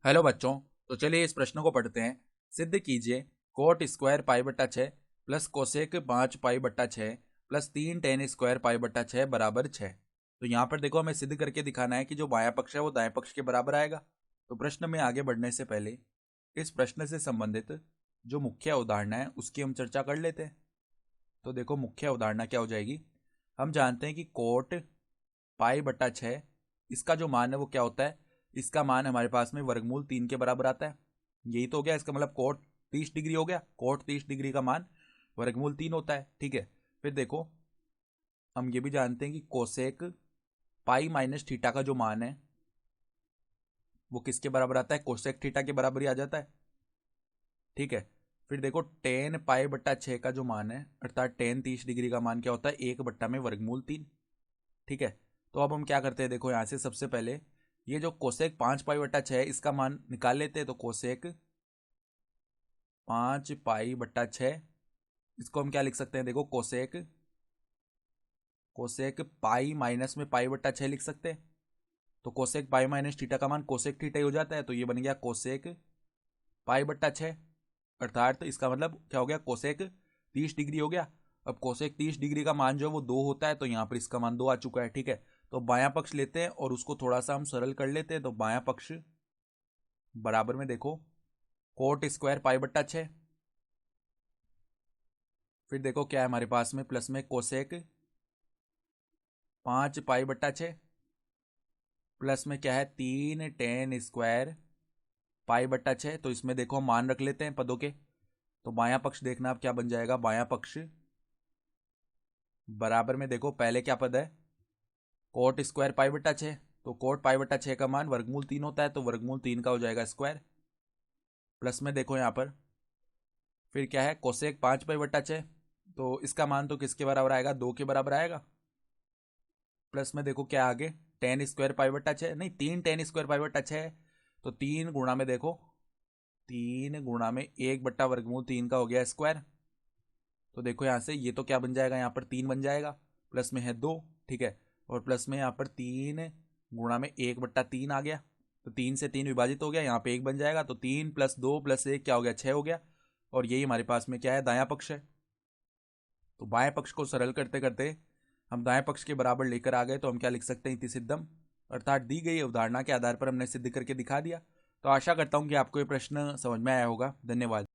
Hello बच्चों। तो चलिए इस प्रश्न को पढ़ते हैं। सिद्ध कीजिए कोट स्क्वायर पाई बट्टा 6 प्लस कोसेक 5 पाई बट्टा 6 प्लस 3 टेन स्क्वायर पाई बट्टा 6 बराबर 6। तो यहाँ पर देखो हमें सिद्ध करके दिखाना है कि जो बायां पक्ष है वो दाएं पक्ष के बराबर आएगा। तो प्रश्न में आगे बढ़ने से पहले इस प्रश्न से संबंधित जो मुख्य अवधारणा है उसकी हम चर्चा कर लेते हैं। तो देखो मुख्य अवधारणा क्या हो जाएगी। हम जानते हैं कि कोट पाई बट्टा 6 इसका जो मान है वो क्या होता है। इसका मान हमारे पास में वर्गमूल 3 के बराबर आता है। यही तो हो गया, इसका मतलब कोट 30 डिग्री हो गया। कोट 30 डिग्री का मान वर्गमूल 3 होता है। ठीक है, फिर देखो हम ये भी जानते हैं कि कोसेक पाई माइनस थीटा का जो मान है वो किसके बराबर आता है, कोसेक थीटा के बराबर ही आ जाता है। ठीक है, फिर देखो टेन पाई बट्टा 6 का जो मान है अर्थात टेन 30 डिग्री का मान क्या होता है, 1 में वर्गमूल 3। ठीक है, तो अब हम क्या करते हैं, देखो यहाँ से सबसे पहले ये जो कोसेक 5 पाई बट्टा 6 है इसका मान निकाल लेते हैं। तो कोसेक 5 पाई बट्टा 6 इसको हम क्या लिख सकते हैं, देखो कोसेक कोसेक पाई माइनस में पाई बट्टा 6 लिख सकते हैं। तो कोसेक पाई माइनस थीटा का मान कोसेक थीटा ही हो जाता है। तो ये बन गया कोसेक पाई बट्टा 6 अर्थात तो इसका मतलब क्या हो गया, कोसेक 30 डिग्री हो गया। अब कोसेक 30 डिग्री का मान जो है वो 2 होता है, तो यहाँ पर इसका मान 2 आ चुका है। ठीक है, तो बायां पक्ष लेते हैं और उसको थोड़ा सा हम सरल कर लेते हैं। तो बायां पक्ष बराबर में देखो कोट स्क्वायर पाई बट्टा 6, फिर देखो क्या है हमारे पास में प्लस में कोसेक 5 पाई बट्टा 6 प्लस में क्या है 3 टेन स्क्वायर पाई बट्टा 6। तो इसमें देखो हम मान रख लेते हैं पदों के। तो बायां पक्ष देखना अब क्या बन जाएगा, बायां पक्ष बराबर में देखो पहले क्या पद है, कोट स्क्वायर पाई बट्टा 6। तो कोट पाई बट्टा 6 का मान वर्गमूल 3 होता है, तो वर्गमूल 3 का हो जाएगा स्क्वायर। प्लस में देखो यहाँ पर फिर क्या है कोसेक 5 पाई बट्टा 6, तो इसका मान तो किसके बराबर आएगा, 2 के बराबर आएगा। प्लस में देखो क्या आगे टेन स्क्वायर पाई बट्टा 6, नहीं 3 टेन स्क्वायर पाई बट्टा 6 है। तो 3 गुणा में देखो 3 गुणा में 1 वर्गमूल 3 का हो गया स्क्वायर। तो देखो यहाँ से ये तो क्या बन जाएगा, यहाँ पर 3 बन जाएगा, प्लस में है 2। ठीक है, और प्लस में यहाँ पर 3 गुणा में 1/3 आ गया। तो 3 से 3 विभाजित हो गया, यहाँ पे 1 बन जाएगा। तो 3 + 2 + 1 क्या हो गया, 6 हो गया। और यही हमारे पास में क्या है, दायां पक्ष है। तो बाएं पक्ष को सरल करते करते हम दाएं पक्ष के बराबर लेकर आ गए। तो हम क्या लिख सकते हैं, इति सिद्धम, अर्थात दी गई अवधारणा के आधार पर हमने सिद्ध करके दिखा दिया। तो आशा करता हूं कि आपको ये प्रश्न समझ में आया होगा। धन्यवाद।